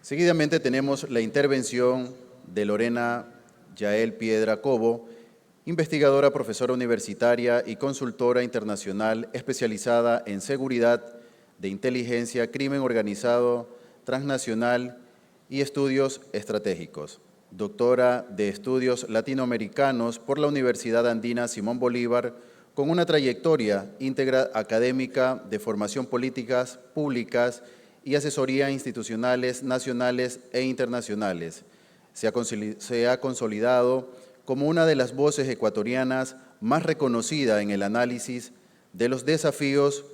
Seguidamente tenemos la intervención de Lorena Yael Piedra Cobo, investigadora, profesora universitaria y consultora internacional especializada en seguridad de inteligencia, crimen organizado, transnacional y estudios estratégicos. Doctora de Estudios Latinoamericanos por la Universidad Andina Simón Bolívar, con una trayectoria íntegra académica de formación políticas públicas y asesoría institucionales nacionales e internacionales. Se ha consolidado como una de las voces ecuatorianas más reconocida en el análisis de los desafíos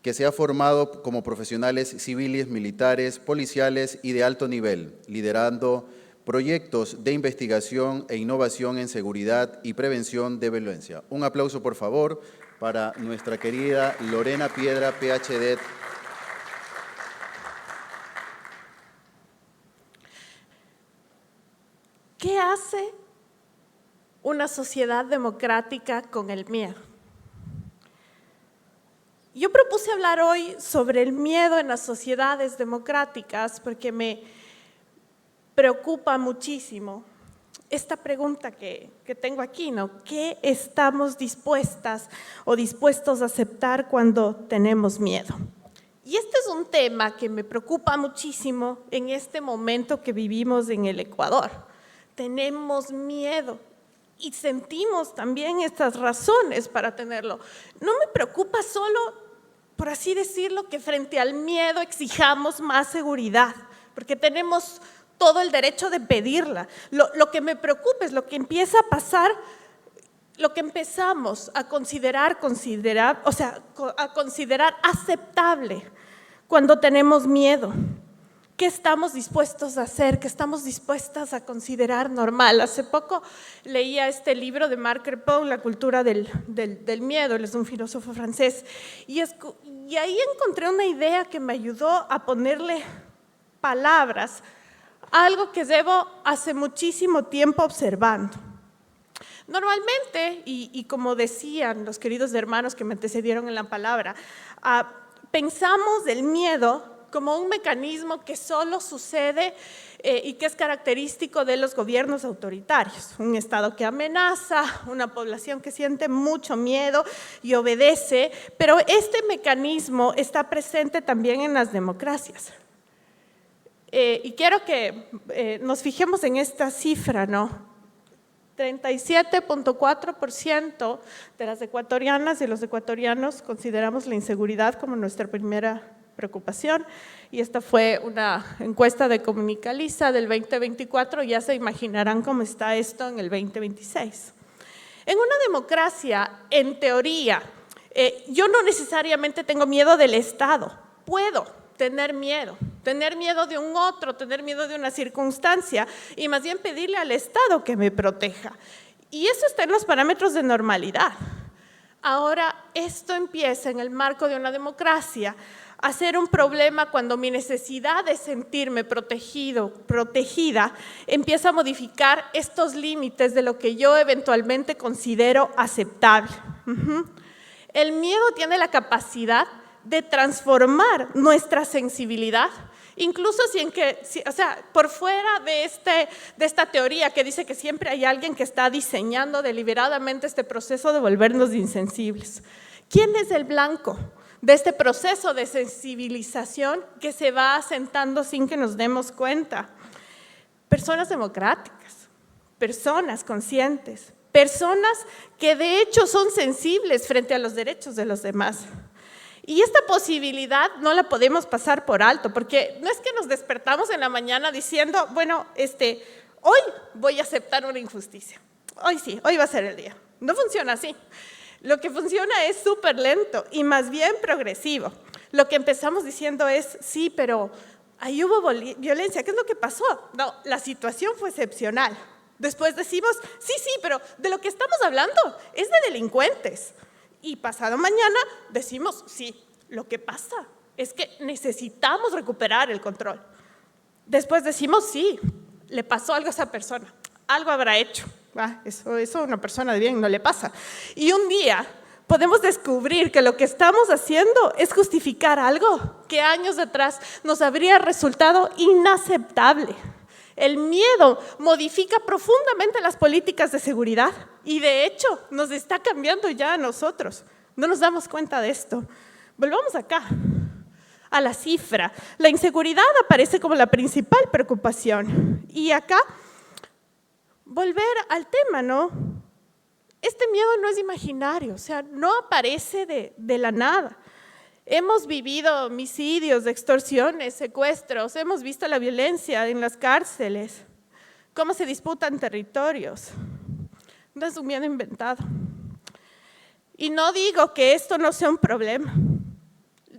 que se ha formado como profesionales civiles, militares, policiales y de alto nivel, liderando proyectos de investigación e innovación en seguridad y prevención de violencia. Un aplauso, por favor, para nuestra querida Lorena Piedra, PhD. ¿Qué hace una sociedad democrática con el miedo? Yo propuse hablar hoy sobre el miedo en las sociedades democráticas porque me preocupa muchísimo esta pregunta que tengo aquí, ¿no? ¿Qué estamos dispuestas o dispuestos a aceptar cuando tenemos miedo? Y este es un tema que me preocupa muchísimo en este momento que vivimos en el Ecuador. Tenemos miedo y sentimos también estas razones para tenerlo. No me preocupa solo, por así decirlo, que frente al miedo exijamos más seguridad, porque tenemos todo el derecho de pedirla. Lo que me preocupa es lo que empieza a pasar, lo que empezamos a considerar aceptable cuando tenemos miedo. ¿Qué estamos dispuestos a hacer? ¿Qué estamos dispuestas a considerar normal? Hace poco leía este libro de Marc Répond, La cultura del miedo. Él es un filósofo francés. Y ahí encontré una idea que me ayudó a ponerle palabras a algo que llevo hace muchísimo tiempo observando. Normalmente, y como decían los queridos hermanos que me antecedieron en la palabra, pensamos del miedo como un mecanismo que solo sucede y que es característico de los gobiernos autoritarios. Un Estado que amenaza, una población que siente mucho miedo y obedece, pero este mecanismo está presente también en las democracias. Y quiero que nos fijemos en esta cifra, ¿no? 37.4% de las ecuatorianas y los ecuatorianos consideramos la inseguridad como nuestra primera preocupación, y esta fue una encuesta de Comunicaliza del 2024, ya se imaginarán cómo está esto en el 2026. En una democracia, en teoría, yo no necesariamente tengo miedo del Estado, puedo tener miedo de un otro, tener miedo de una circunstancia y más bien pedirle al Estado que me proteja. Y eso está en los parámetros de normalidad. Ahora, esto empieza en el marco de una democracia a ser un problema cuando mi necesidad de sentirme protegida, empieza a modificar estos límites de lo que yo eventualmente considero aceptable. El miedo tiene la capacidad de transformar nuestra sensibilidad, incluso por fuera de esta teoría que dice que siempre hay alguien que está diseñando deliberadamente este proceso de volvernos insensibles. ¿Quién es el blanco de este proceso de sensibilización que se va asentando sin que nos demos cuenta? Personas democráticas, personas conscientes, personas que de hecho son sensibles frente a los derechos de los demás. Y esta posibilidad no la podemos pasar por alto, porque no es que nos despertamos en la mañana diciendo, bueno, hoy voy a aceptar una injusticia. Hoy sí, hoy va a ser el día. No funciona así. Lo que funciona es súper lento y más bien progresivo. Lo que empezamos diciendo es, sí, pero ahí hubo violencia. ¿Qué es lo que pasó? No, la situación fue excepcional. Después decimos, sí, pero de lo que estamos hablando es de delincuentes. Y pasado mañana decimos, sí, lo que pasa es que necesitamos recuperar el control. Después decimos, sí, le pasó algo a esa persona, algo habrá hecho. Eso a una persona de bien no le pasa. Y un día, podemos descubrir que lo que estamos haciendo es justificar algo que años atrás nos habría resultado inaceptable. El miedo modifica profundamente las políticas de seguridad y de hecho nos está cambiando ya a nosotros. No nos damos cuenta de esto. Volvamos acá, a la cifra. La inseguridad aparece como la principal preocupación. Y acá, volver al tema, ¿no? Este miedo no es imaginario, o sea, no aparece de la nada. Hemos vivido homicidios, extorsiones, secuestros, hemos visto la violencia en las cárceles, cómo se disputan territorios. No es un miedo inventado. Y no digo que esto no sea un problema.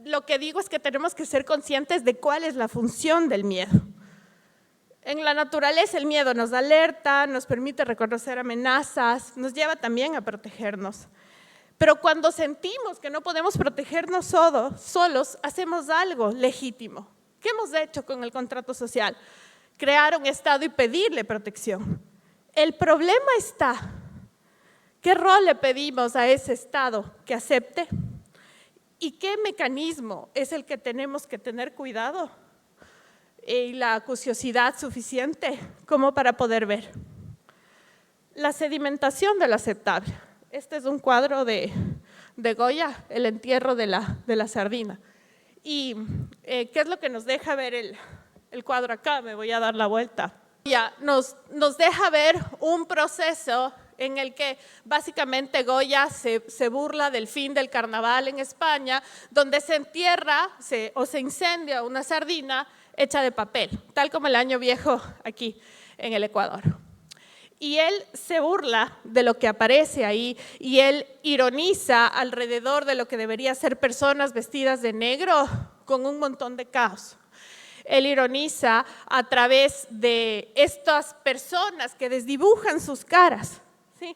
Lo que digo es que tenemos que ser conscientes de cuál es la función del miedo. En la naturaleza el miedo nos alerta, nos permite reconocer amenazas, nos lleva también a protegernos. Pero cuando sentimos que no podemos protegernos solos, hacemos algo legítimo. ¿Qué hemos hecho con el contrato social? Crear un Estado y pedirle protección. El problema está, ¿qué rol le pedimos a ese Estado que acepte? ¿Y qué mecanismo es el que tenemos que tener cuidado? Y la acuciosidad suficiente como para poder ver. La sedimentación del aceptable. Este es un cuadro de Goya, el entierro de la sardina. ¿Y qué es lo que nos deja ver el cuadro acá? Me voy a dar la vuelta. Ya, nos deja ver un proceso en el que básicamente Goya se burla del fin del carnaval en España, donde se entierra o se incendia una sardina hecha de papel, tal como el Año Viejo aquí en el Ecuador. Y él se burla de lo que aparece ahí y él ironiza alrededor de lo que debería ser personas vestidas de negro con un montón de caos. Él ironiza a través de estas personas que desdibujan sus caras, ¿sí?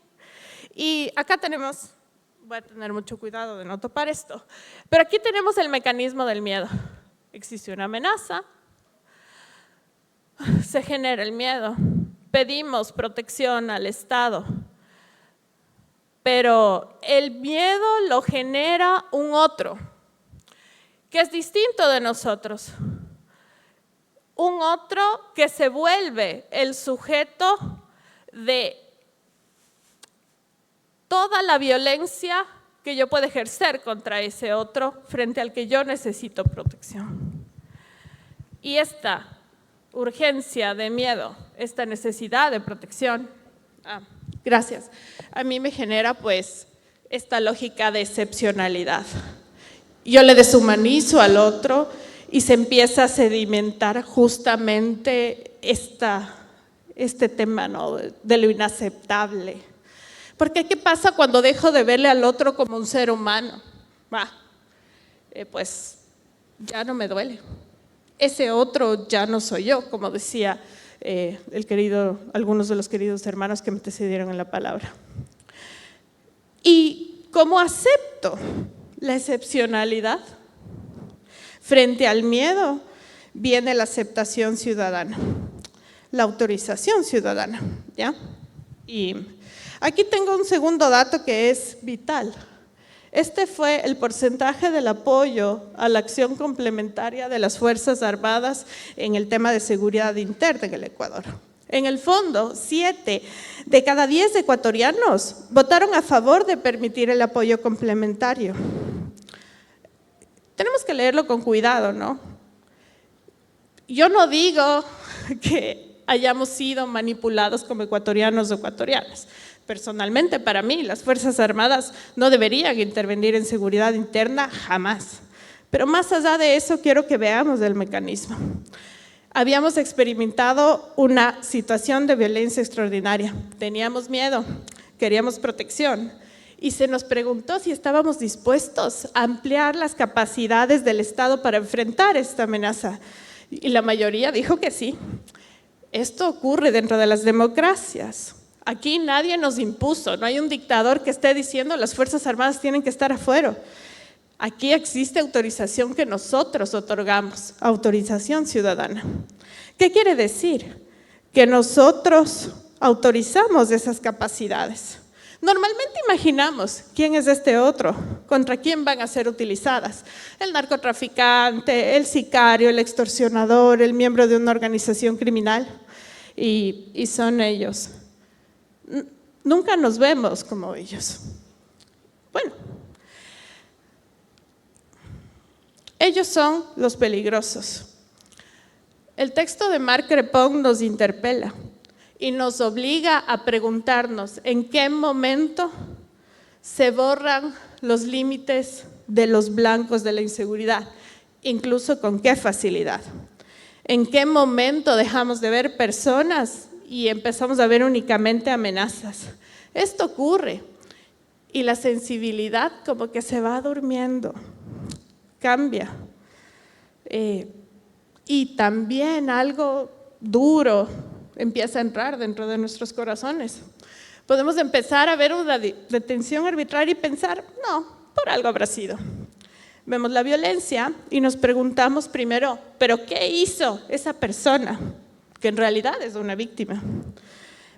Y acá tenemos, voy a tener mucho cuidado de no topar esto, pero aquí tenemos el mecanismo del miedo. Existe una amenaza, se genera el miedo, pedimos protección al Estado, pero el miedo lo genera un otro, que es distinto de nosotros. Un otro que se vuelve el sujeto de toda la violencia que yo puedo ejercer contra ese otro frente al que yo necesito protección. Y esta urgencia de miedo, esta necesidad de protección, gracias, a mí me genera pues esta lógica de excepcionalidad. Yo le deshumanizo al otro y se empieza a sedimentar justamente este tema, ¿no?, de lo inaceptable. Porque ¿qué pasa cuando dejo de verle al otro como un ser humano? Pues ya no me duele. Ese otro ya no soy yo, como decía algunos de los queridos hermanos que me antecedieron en la palabra. Y ¿cómo acepto la excepcionalidad? Frente al miedo viene la aceptación ciudadana, la autorización ciudadana, ¿ya? Y aquí tengo un segundo dato que es vital. Este fue el porcentaje del apoyo a la acción complementaria de las Fuerzas Armadas en el tema de seguridad interna en el Ecuador. En el fondo, 7 de cada 10 ecuatorianos votaron a favor de permitir el apoyo complementario. Tenemos que leerlo con cuidado, ¿no? Yo no digo que hayamos sido manipulados como ecuatorianos o ecuatorianas. Personalmente, para mí, las Fuerzas Armadas no deberían intervenir en seguridad interna jamás. Pero más allá de eso, quiero que veamos el mecanismo. Habíamos experimentado una situación de violencia extraordinaria. Teníamos miedo, queríamos protección. Y se nos preguntó si estábamos dispuestos a ampliar las capacidades del Estado para enfrentar esta amenaza. Y la mayoría dijo que sí. Esto ocurre dentro de las democracias. Aquí nadie nos impuso, no hay un dictador que esté diciendo las Fuerzas Armadas tienen que estar afuera. Aquí existe autorización que nosotros otorgamos, autorización ciudadana. ¿Qué quiere decir? Que nosotros autorizamos esas capacidades. Normalmente imaginamos quién es este otro, contra quién van a ser utilizadas. El narcotraficante, el sicario, el extorsionador, el miembro de una organización criminal, y son ellos. Nunca nos vemos como ellos. Bueno, ellos son los peligrosos. El texto de Marc Crépon nos interpela y nos obliga a preguntarnos en qué momento se borran los límites de los blancos de la inseguridad, incluso con qué facilidad. En qué momento dejamos de ver personas y empezamos a ver únicamente amenazas. Esto ocurre y la sensibilidad como que se va durmiendo, cambia. Y también algo duro empieza a entrar dentro de nuestros corazones. Podemos empezar a ver una detención arbitraria y pensar, no, por algo habrá sido. Vemos la violencia y nos preguntamos primero, ¿pero qué hizo esa persona? Que en realidad es una víctima.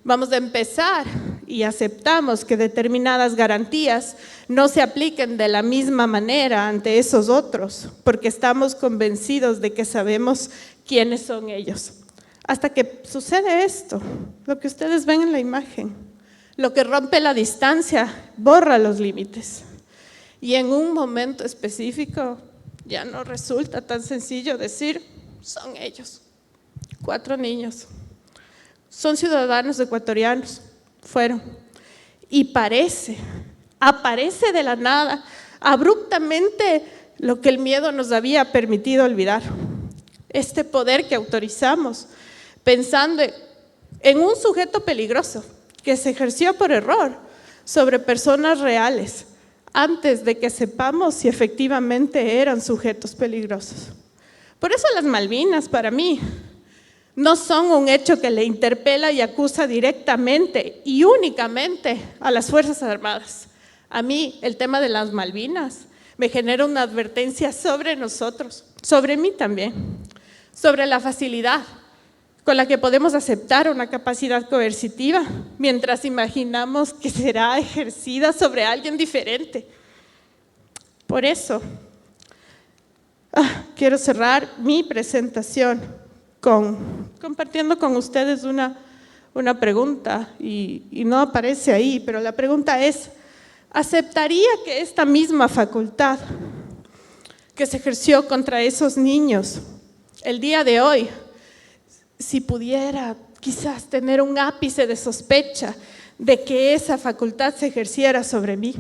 Vamos a empezar y aceptamos que determinadas garantías no se apliquen de la misma manera ante esos otros, porque estamos convencidos de que sabemos quiénes son ellos. Hasta que sucede esto, lo que ustedes ven en la imagen, lo que rompe la distancia, borra los límites. Y en un momento específico ya no resulta tan sencillo decir, son ellos, 4 niños. Son ciudadanos ecuatorianos, fueron. Y aparece de la nada, abruptamente, lo que el miedo nos había permitido olvidar. Este poder que autorizamos, pensando en un sujeto peligroso que se ejerció por error sobre personas reales, antes de que sepamos si efectivamente eran sujetos peligrosos. Por eso las Malvinas, para mí, no son un hecho que le interpela y acusa directamente y únicamente a las Fuerzas Armadas. A mí, el tema de las Malvinas me genera una advertencia sobre nosotros, sobre mí también, sobre la facilidad con la que podemos aceptar una capacidad coercitiva mientras imaginamos que será ejercida sobre alguien diferente. Por eso, quiero cerrar mi presentación compartiendo con ustedes una pregunta, y no aparece ahí, pero la pregunta es, ¿aceptaría que esta misma facultad que se ejerció contra esos niños el día de hoy, si pudiera quizás tener un ápice de sospecha de que esa facultad se ejerciera sobre mí?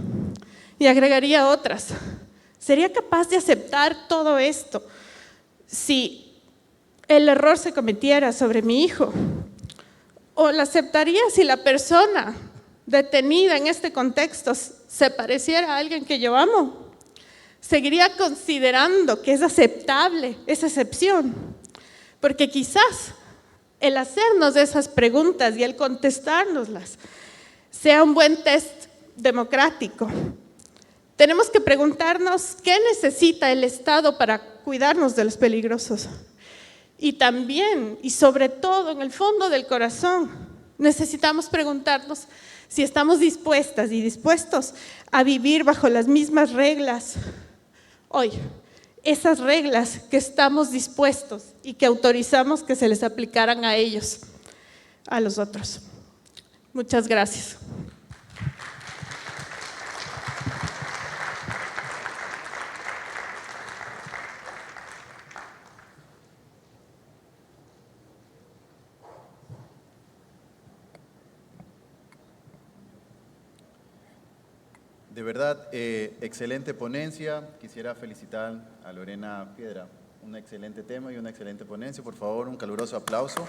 Y agregaría otras. ¿Sería capaz de aceptar todo esto si el error se cometiera sobre mi hijo? ¿O la aceptaría si la persona detenida en este contexto se pareciera a alguien que yo amo? ¿Seguiría considerando que es aceptable esa excepción? Porque quizás el hacernos esas preguntas y el contestárnoslas sea un buen test democrático. Tenemos que preguntarnos qué necesita el Estado para cuidarnos de los peligrosos. Y también, y sobre todo, en el fondo del corazón, necesitamos preguntarnos si estamos dispuestas y dispuestos a vivir bajo las mismas reglas hoy. Esas reglas que estamos dispuestos y que autorizamos que se les aplicaran a ellos, a los otros. Muchas gracias. De verdad, excelente ponencia. Quisiera felicitar a Lorena Piedra. Un excelente tema y una excelente ponencia. Por favor, un caluroso aplauso.